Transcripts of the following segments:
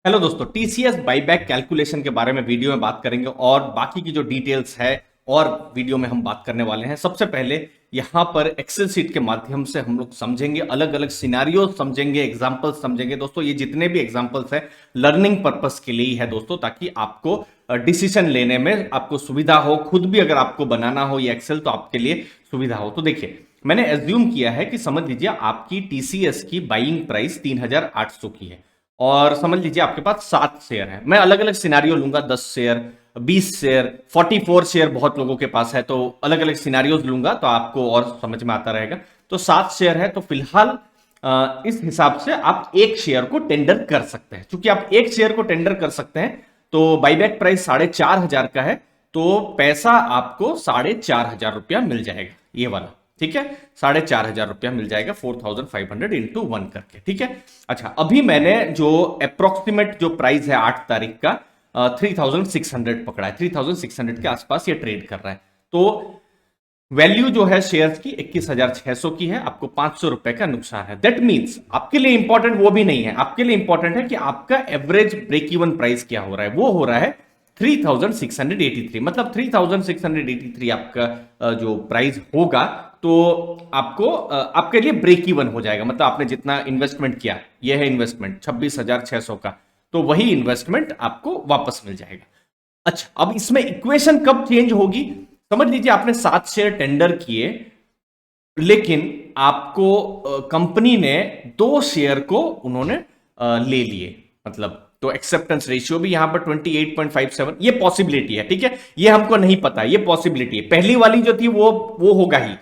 Hello दोस्तों, TCS buyback calculation के बारे में वीडियो में बात करेंगे और बाकी की जो डिटेल्स है और वीडियो में हम बात करने वाले हैं। सबसे पहले यहां पर एक्सेल शीट के माध्यम से हम लोग समझेंगे, अलग अलग सिनारियो समझेंगे, एग्जांपल्स समझेंगे। दोस्तों ये जितने भी एग्जांपल्स हैं लर्निंग पर्पस के लिए ही है दोस्तों, ताकि आपको डिसीजन लेने में आपको सुविधा हो। खुद भी अगर आपको बनाना हो ये एक्सेल तो आपके लिए सुविधा हो। तो देखिए, मैंने एज्यूम किया है कि समझ लीजिए आपकी टीसीएस की बाइंग प्राइस 3800 की है और समझ लीजिए आपके पास 7 शेयर है। मैं अलग अलग सिनारियो लूंगा, 10 शेयर, 20 शेयर, 44 शेयर बहुत लोगों के पास है, तो अलग अलग सिनारियोज लूंगा तो आपको और समझ में आता रहेगा। तो 7 शेयर है, तो फिलहाल इस हिसाब से आप एक शेयर को टेंडर कर सकते हैं। क्योंकि आप एक शेयर को टेंडर कर सकते हैं तो बाईबैक प्राइस 4500 का है, तो पैसा आपको 4500 रुपया मिल जाएगा, ये वाला। ठीक है, 4500 रुपया मिल जाएगा 4500 इंटू 1 करके। ठीक है, अच्छा अभी मैंने जो अप्रोक्सीमेट जो प्राइस है 8 तारीख का 3600 पकड़ा है। 3600 के आसपास ये ट्रेड कर रहा है। तो वैल्यू जो है शेयर्स की 21600 की है, आपको 500 रुपए का नुकसान है। दैट मीन्स आपके लिए इंपॉर्टेंट वो भी नहीं है, आपके लिए इंपॉर्टेंट है कि आपका एवरेज ब्रेक इवन प्राइस क्या हो रहा है। वो हो रहा है 3683, मतलब 3683 आपका जो प्राइस होगा तो आपको आपके लिए ब्रेक इवन हो जाएगा। मतलब आपने जितना इन्वेस्टमेंट किया, ये है इन्वेस्टमेंट 26600 का, तो वही इन्वेस्टमेंट आपको वापस मिल जाएगा। अच्छा, अब इसमें इक्वेशन कब चेंज होगी? समझ लीजिए आपने 7 शेयर टेंडर किए, लेकिन आपको कंपनी ने 2 शेयर को उन्होंने ले लिए, मतलब तो एक्सेप्टेंस रेशियो भी यहां पर 28.57, ये पॉसिबिलिटी है। ठीक है, ये हमको नहीं पता, ये पॉसिबिलिटी है। पहली वाली जो थी वो होगा ही,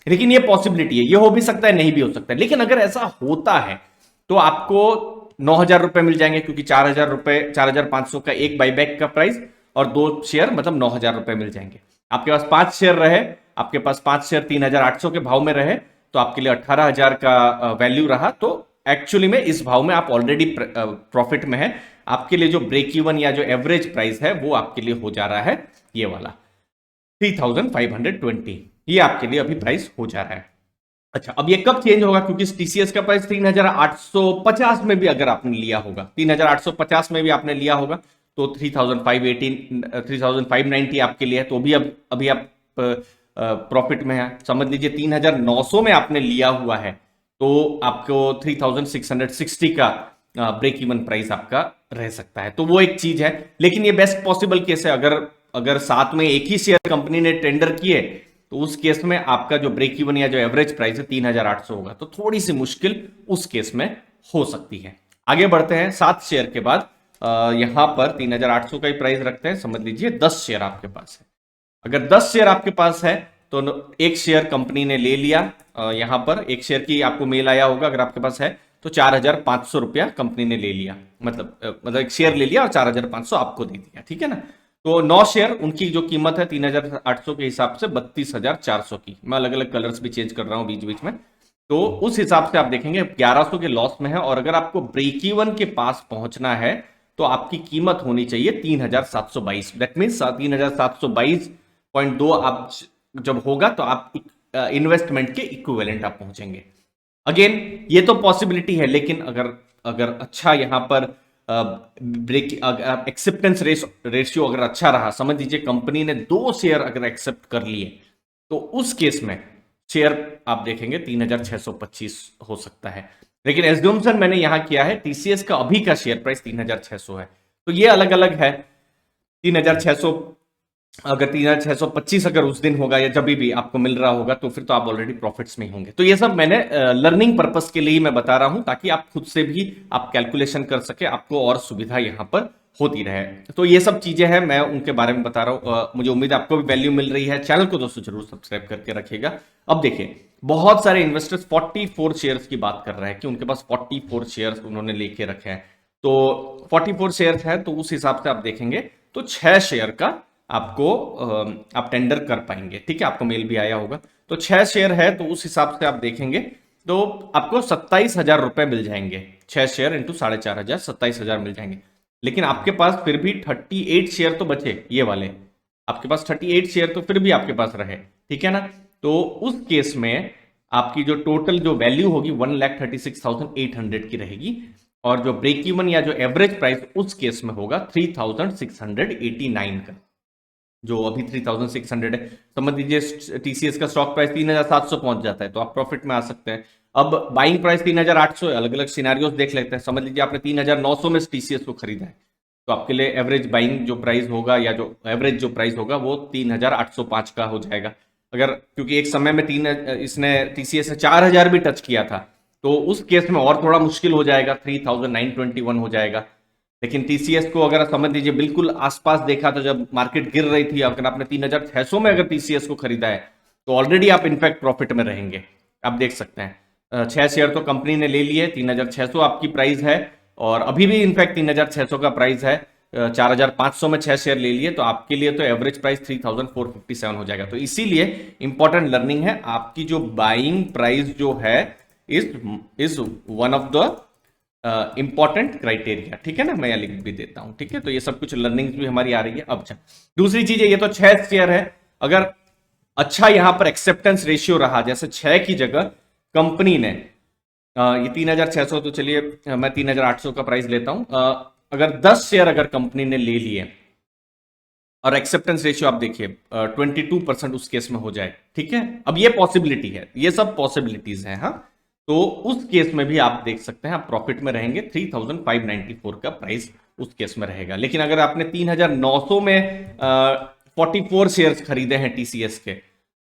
लेकिन ये पॉसिबिलिटी है, ये हो भी सकता है, नहीं भी हो सकता है। लेकिन अगर ऐसा होता है तो आपको 9000 रुपए मिल जाएंगे, क्योंकि 4000 रुपए, 4500 का एक बाईबैक का प्राइस और 2 शेयर मतलब 9000 रुपए मिल जाएंगे। आपके पास 5 शेयर रहे, आपके पास 5 शेयर 3800 के भाव में रहे, तो आपके लिए 18000 का वैल्यू रहा। तो एक्चुअली में इस भाव में आप ऑलरेडी प्रॉफिट में है। आपके लिए जो ब्रेक इवन या जो एवरेज प्राइस है वो आपके लिए हो जा रहा है ये वाला 3520, ये आपके लिए अभी प्राइस हो जा रहा है। अच्छा, अब ये कब चेंज होगा? क्योंकि टीसीएस का प्राइस 3850 में भी अगर आपने लिया होगा, 3850 में भी आपने लिया होगा, तो 3518, 3590 आपके लिए है, तो भी अब अभी आप प्रॉफिट में है। समझ लीजिए 3900 में आपने लिया हुआ है, तो आपको 3660 का ब्रेक इवन प्राइस आपका रह सकता है। तो वो एक चीज है, लेकिन ये बेस्ट पॉसिबल केस है। अगर अगर साथ में एक ही शेयर कंपनी ने टेंडर किए तो उस केस में आपका जो ब्रेक इवन या जो एवरेज प्राइस है 3800 होगा, तो थोड़ी सी मुश्किल उस केस में हो सकती है। आगे बढ़ते हैं, 7 शेयर के बाद यहां पर 3800 का ही प्राइस रखते हैं। समझ लीजिए 10 शेयर आपके पास है। अगर 10 शेयर आपके पास है तो एक शेयर कंपनी ने ले लिया, यहां पर एक शेयर की आपको मेल आया होगा अगर आपके पास है, तो 4500 रुपया कंपनी ने ले लिया, मतलब एक शेयर ले लिया और 4500 आपको दे दिया। ठीक है ना, तो 9 शेयर, उनकी जो कीमत है 3800 के हिसाब से 32400 की। मैं अलग अलग कलर्स भी चेंज कर रहा हूं बीच बीच में, तो उस हिसाब से आप देखेंगे 1100 के लॉस में है। और अगर आपको ब्रेक इवन के पास पहुंचना है तो आपकी कीमत होनी चाहिए 3722। दैट मीन्स 3722.2 आप जब होगा तो आप इन्वेस्टमेंट के इक्विवेलेंट आप पहुंचेंगे। अगेन ये तो पॉसिबिलिटी है, लेकिन अगर अगर अच्छा यहां पर ब्रेक एक्सेप्टेंस रेशियो अगर अच्छा रहा, समझ लीजिए कंपनी ने 2 शेयर अगर एक्सेप्ट कर लिए, तो उस केस में शेयर आप देखेंगे 3625 हो सकता है। लेकिन एज्यूम्पशन मैंने यहां किया है टीसीएस का अभी का शेयर प्राइस 3600 है, तो ये अलग अलग है। 3600, अगर 3625 अगर उस दिन होगा या जब भी आपको मिल रहा होगा, तो फिर तो आप ऑलरेडी प्रॉफिट्स में ही होंगे। तो ये सब मैंने लर्निंग पर्पस के लिए ही मैं बता रहा हूं, ताकि आप खुद से भी आप कैलकुलेशन कर सके, आपको और सुविधा यहां पर होती रहे। तो ये सब चीजें हैं, मैं उनके बारे में बता रहा हूं। मुझे उम्मीद है आपको भी वैल्यू मिल रही है। चैनल को दोस्तों जरूर सब्सक्राइब करके रखिएगा। अब देखिए, बहुत सारे इन्वेस्टर्स 44 शेयर्स की बात कर रहे हैं कि उनके पास 44 शेयर्स उन्होंने लेके रखे हैं। तो 44 शेयर्स है, तो उस हिसाब से आप देखेंगे तो 6 शेयर का आपको आप टेंडर कर पाएंगे। ठीक है, आपको मेल भी आया होगा। तो 6 शेयर है, तो उस हिसाब से आप देखेंगे तो आपको 27000 रुपए मिल जाएंगे। 6 शेयर इंटू 4500, 27000 मिल जाएंगे। लेकिन आपके पास फिर भी 38 शेयर तो बचे, ये वाले आपके पास 38 शेयर तो फिर भी आपके पास रहे। ठीक है ना, तो उस केस में आपकी जो टोटल जो वैल्यू होगी 1,36,800 की रहेगी। और जो ब्रेक इवन या जो एवरेज प्राइस उस केस में होगा 3689 का, जो अभी 3600 है। समझ लीजिए टीसीएस का स्टॉक प्राइस 3700 पहुंच जाता है तो आप प्रॉफिट में आ सकते हैं। अब बाइंग प्राइस 3800 है, अलग अलग सिनारियोस देख लेते हैं। समझ लीजिए आपने 3900 में टीसीएस को खरीदा है, तो आपके लिए एवरेज बाइंग जो प्राइस होगा या जो एवरेज जो प्राइस होगा वो 3805 का हो जाएगा। अगर क्योंकि एक समय में इसने टीसीएस ने 4000 भी टच किया था, तो उस केस में और थोड़ा मुश्किल हो जाएगा, 3921 हो जाएगा। लेकिन टीसीएस को अगर समझ लीजिए बिल्कुल आसपास देखा तो जब मार्केट गिर रही थी, अगर आपने 3600 में अगर टीसीएस को खरीदा है तो ऑलरेडी आप इनफैक्ट प्रॉफिट में रहेंगे। आप देख सकते हैं 6 शेयर तो कंपनी ने ले लिए, 3600 आपकी प्राइस है, और अभी भी इनफैक्ट 3600 का प्राइस है। 4500 में 6 शेयर ले लिए तो आपके लिए तो एवरेज प्राइस 3457 हो जाएगा। तो इसीलिए इंपॉर्टेंट लर्निंग है, आपकी जो बाइंग प्राइस जो है is one of the important criteria. ठीक है ना, मैं यहाँ लिख भी देता हूं। ठीक है, तो ये सब कुछ लर्निंग्स भी हमारी आ रही है। अब दूसरी चीज है, ये तो 6 शेयर है, अगर अच्छा यहां पर एक्सेप्टेंस रेशियो रहा, जैसे 6 की जगह कंपनी ने ये 3600, तो चलिए मैं 3800 का प्राइस लेता हूं। अगर 10 शेयर अगर कंपनी ने ले लिए और एक्सेप्टेंस रेशियो आप देखिए 22% उस केस में हो जाए, ठीक है। अब ये पॉसिबिलिटी है, ये सब पॉसिबिलिटीज हैं, हाँ। तो उस केस में भी आप देख सकते हैं आप प्रॉफिट में रहेंगे, 3594 का प्राइस उस केस में रहेगा। लेकिन अगर आपने 3900 में 44 शेयर्स खरीदे हैं टीसीएस के,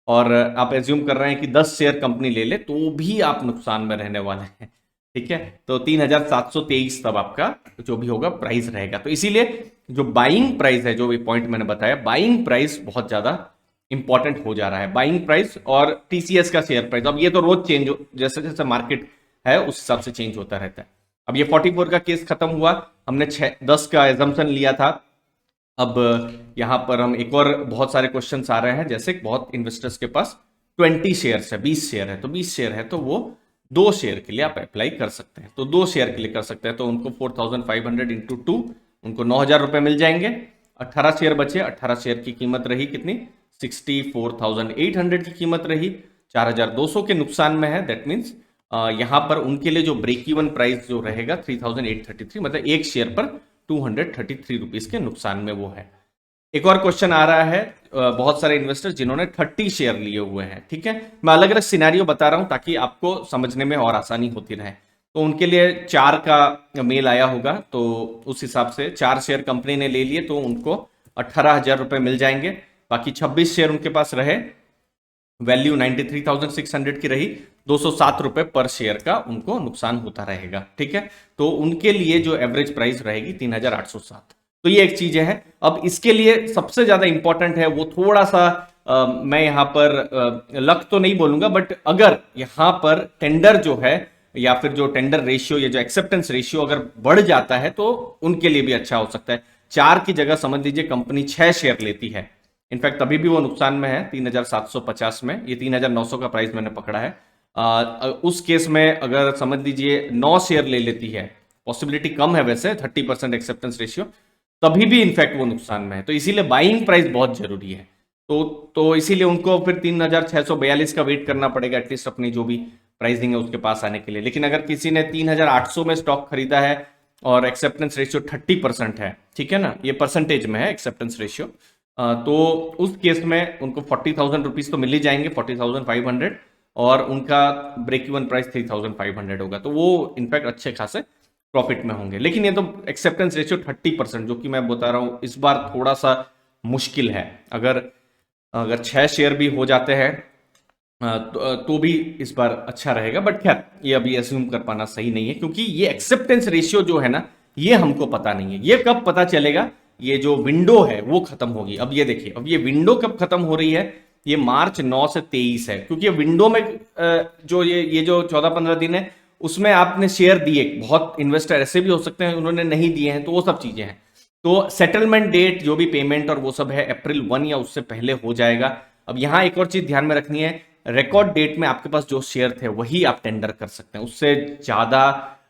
और आप एज्यूम कर रहे हैं कि 10 शेयर कंपनी ले ले, तो भी आप नुकसान में रहने वाले हैं। ठीक है, तो 3723 तब आपका जो भी होगा प्राइस रहेगा। तो इसीलिए जो बाइंग प्राइस है, जो भी पॉइंट मैंने बताया, बाइंग प्राइस बहुत ज्यादा इंपॉर्टेंट हो जा रहा है। बाइंग प्राइस और टीसीएस का शेयर प्राइस, अब ये तो रोज चेंज, जैसे जैसे मार्केट है उस हिसाब से चेंज होता रहता है। अब ये 44 का केस खत्म हुआ, हमने 10 का एजम्पशन लिया था। अब यहां पर हम एक और बहुत सारे क्वेश्चंस आ रहे हैं, जैसे बहुत इन्वेस्टर्स के पास 20 शेयर है, 20 शेयर है, तो 20 शेयर है तो वो 2 शेयर के लिए आप अप्लाई कर सकते हैं। तो 2 शेयर के लिए कर सकते हैं, तो उनको 4500 इंटू 2, उनको 9000 रुपए मिल जाएंगे। 18 शेयर बचे, 18 शेयर की कीमत रही कितनी, 64,800 की कीमत रही, 4200 के नुकसान में है। दैट मीन्स यहां पर उनके लिए जो ब्रेक इवन प्राइस जो रहेगा 3833, मतलब एक शेयर पर 233 रुपीज के नुकसान में वो है। एक और क्वेश्चन आ रहा है, बहुत सारे इन्वेस्टर जिन्होंने 30 शेयर लिए हुए हैं, ठीक है। मैं अलग अलग सिनेरियो बता रहा हूं ताकि आपको समझने में और आसानी होती रहे। तो उनके लिए 4 का मेल आया होगा, तो उस हिसाब से 4 शेयर कंपनी ने ले लिए तो उनको 18,000 रुपए मिल जाएंगे। बाकी 26 शेयर उनके पास रहे, वैल्यू 93,600 की रही, 207 रुपए पर शेयर का उनको नुकसान होता रहेगा। ठीक है, तो उनके लिए जो एवरेज प्राइस रहेगी 3807। तो ये एक चीज है। अब इसके लिए सबसे ज्यादा इंपॉर्टेंट है वो थोड़ा सा मैं यहां पर लक तो नहीं बोलूंगा, बट अगर यहां पर टेंडर जो है या फिर जो टेंडर रेशियो या जो एक्सेप्टेंस रेशियो अगर बढ़ जाता है तो उनके लिए भी अच्छा हो सकता है। 4 की जगह समझ लीजिए कंपनी 6 शेयर लेती है, इनफैक्ट अभी भी वो नुकसान में है 3750 में, ये 3900 का प्राइस मैंने पकड़ा है। उस केस में अगर समझ लीजिए 9 शेयर ले लेती है, पॉसिबिलिटी कम है वैसे, 30% एक्सेप्टेंस रेशियो, तभी भी इनफैक्ट वो नुकसान में है। तो इसीलिए बाइंग प्राइस बहुत जरूरी है। तो इसीलिए उनको फिर 3642 का वेट करना पड़ेगा एटलीस्ट अपनी जो भी प्राइसिंग है उसके पास आने के लिए। लेकिन अगर किसी ने 3800 में स्टॉक खरीदा है और एक्सेप्टेंस रेशियो 30% है, ठीक है ना, ये परसेंटेज में है एक्सेप्टेंस रेशियो, तो उस केस में उनको 40,000 रुपीज तो मिल ही जाएंगे, 40,500, और उनका ब्रेक इवन प्राइस 3,500 होगा। तो वो इनफैक्ट अच्छे खासे प्रॉफिट में होंगे। लेकिन ये तो एक्सेप्टेंस रेशियो 30%, जो कि मैं बता रहा हूं इस बार थोड़ा सा मुश्किल है। अगर 6 शेयर भी हो जाते हैं तो भी इस बार अच्छा रहेगा, बट खैर ये अभी एज्यूम कर पाना सही नहीं है, क्योंकि ये एक्सेप्टेंस रेशियो जो है ना, ये हमको पता नहीं है। ये कब पता चलेगा, ये जो विंडो है वो खत्म होगी। अब ये देखिए, अब ये विंडो कब खत्म हो रही है, ये मार्च 9 से 23 है, क्योंकि ये विंडो में जो ये जो 14-15 दिन है उसमें आपने शेयर दिए, बहुत इन्वेस्टर ऐसे भी हो सकते हैं उन्होंने नहीं दिए हैं, तो वो सब चीजें हैं। तो सेटलमेंट डेट जो भी पेमेंट और वो सब है अप्रैल 1 या उससे पहले हो जाएगा। अब यहां एक और चीज ध्यान में रखनी है, रिकॉर्ड डेट में आपके पास जो शेयर थे वही आप टेंडर कर सकते हैं, उससे ज्यादा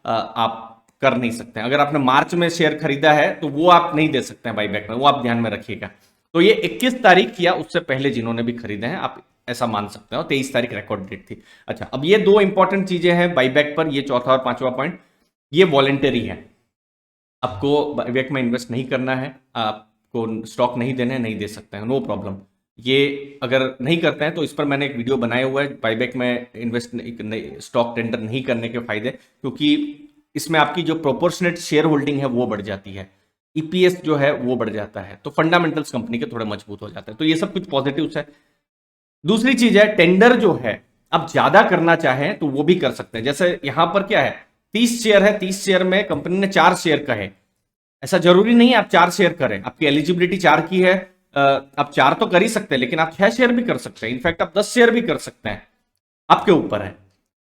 आप कर नहीं सकते हैं। अगर आपने मार्च में शेयर खरीदा है तो वो आप नहीं दे सकते हैं बाईबैक में, वो आप ध्यान में रखिएगा। तो ये 21 तारीख या उससे पहले जिन्होंने भी खरीदे हैं आप ऐसा मान सकते हो, 23 तारीख रिकॉर्ड डेट थी। अच्छा, अब ये 2 इंपॉर्टेंट चीजें हैं बाईबैक पर, ये चौथा और 5वां पॉइंट। ये वॉलेंटरी है, आपको बाईबैक में इन्वेस्ट नहीं करना है, आपको स्टॉक नहीं देना है, नहीं दे सकते हैं, नो प्रॉब्लम। ये अगर नहीं करते हैं तो इस पर मैंने एक वीडियो बनाया हुआ है, बाईबैक में इन्वेस्ट स्टॉक टेंडर नहीं करने के फायदे, क्योंकि इसमें आपकी जो प्रोपोर्शनेट शेयर होल्डिंग है वो बढ़ जाती है, ईपीएस जो है वो बढ़ जाता है, तो फंडामेंटल्स कंपनी के थोड़े मजबूत हो जाते हैं। तो ये सब कुछ पॉजिटिव्स है। दूसरी चीज है, टेंडर जो है आप ज्यादा करना चाहें तो वो भी कर सकते हैं। जैसे यहां पर क्या है, 30 शेयर है, 30 शेयर में कंपनी ने 4 शेयर कहे, ऐसा जरूरी नहीं है आप 4 शेयर करें, आपकी एलिजिबिलिटी 4 की है, आप 4 तो कर ही सकते हैं, लेकिन आप 6 शेयर भी कर सकते हैं, इनफैक्ट आप 10 शेयर भी कर सकते हैं, आपके ऊपर है।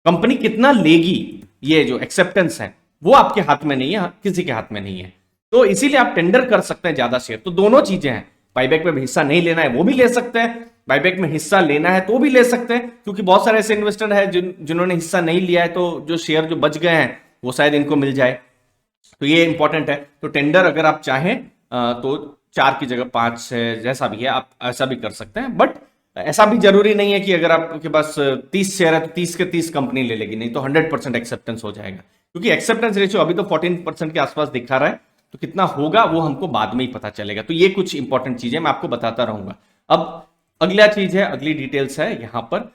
कंपनी कितना लेगी, ये जो एक्सेप्टेंस है वो आपके हाथ में नहीं है, किसी के हाथ में नहीं है, तो इसीलिए आप टेंडर कर सकते हैं ज्यादा शेयर। तो दोनों चीजें हैं, बाईबैक में हिस्सा नहीं लेना है वो भी ले सकते हैं, बाईबैक में हिस्सा लेना है तो भी ले सकते हैं, क्योंकि बहुत सारे ऐसे इन्वेस्टर है जिन्होंने हिस्सा नहीं लिया है, तो जो शेयर जो बच गए हैं वो शायद इनको मिल जाए, तो ये इंपॉर्टेंट है। तो टेंडर अगर आप चाहें तो 4 की जगह 5 है, जैसा भी है आप ऐसा भी कर सकते हैं, बट ऐसा भी जरूरी नहीं है कि अगर आपके पास 30 शेयर है तो 30 के 30 कंपनी ले लेगी, नहीं तो 100% एक्सेप्टेंस हो जाएगा, क्योंकि एक्सेप्टेंस रेशियो अभी तो 14% के आसपास दिखा रहा है, तो कितना होगा वो हमको बाद में ही पता चलेगा। तो ये कुछ इंपॉर्टेंट चीजें मैं आपको बताता रहूंगा। अब अगला चीज है, अगली डिटेल्स है यहां पर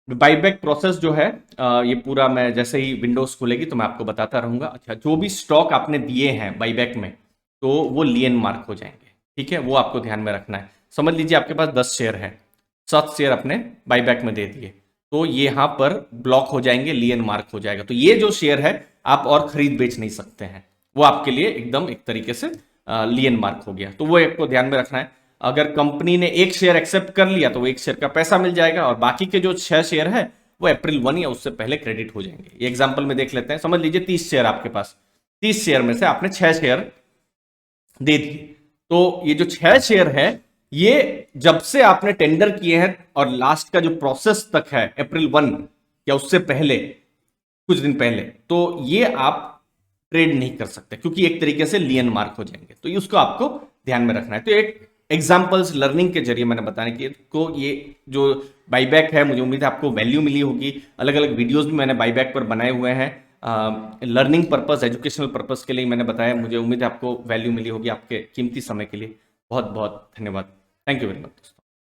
बाईबैक प्रोसेस जो है, ये पूरा मैं जैसे ही विंडोज खुलेगी तो मैं आपको बताता रहूंगा। अच्छा, जो भी स्टॉक आपने दिए हैं बाईबैक में तो वो लियन मार्क हो जाएंगे, ठीक है, वो आपको ध्यान में रखना है। समझ लीजिए आपके पास 10 शेयर है, 7 शेयर अपने बाईबैक में दे दिए, तो ये यहां पर ब्लॉक हो जाएंगे, लियन मार्क हो जाएगा, तो ये जो शेयर है आप और खरीद बेच नहीं सकते हैं, वो आपके लिए एकदम एक तरीके से लियन मार्क हो गया, तो वो आपको ध्यान में रखना है। अगर कंपनी ने 1 शेयर एक्सेप्ट कर लिया तो वो 1 शेयर का पैसा मिल जाएगा, और बाकी के जो 6 शेयर है वो अप्रैल 1 या उससे पहले क्रेडिट हो जाएंगे। ये एग्जांपल में देख लेते हैं, समझ लीजिए 30 शेयर आपके पास, 30 शेयर में से आपने 6 शेयर दे दिए, तो ये जो 6 शेयर है ये जब से आपने टेंडर किए हैं और लास्ट का जो प्रोसेस तक है अप्रैल 1 या उससे पहले कुछ दिन पहले, तो ये आप ट्रेड नहीं कर सकते, क्योंकि एक तरीके से लियन मार्क हो जाएंगे, तो ये उसको आपको ध्यान में रखना है। तो एक एग्जांपल्स लर्निंग के जरिए मैंने बताने की को, ये जो बाईबैक है मुझे उम्मीद है आपको वैल्यू मिली होगी। अलग अलग वीडियोस भी मैंने बाईबैक पर बनाए हुए हैं, लर्निंग पर्पस, एजुकेशनल पर्पस के लिए मैंने बताया, मुझे उम्मीद है आपको वैल्यू मिली होगी। आपके कीमती समय के लिए बहुत बहुत धन्यवाद। थैंक यू वेरी मच दोस्तों।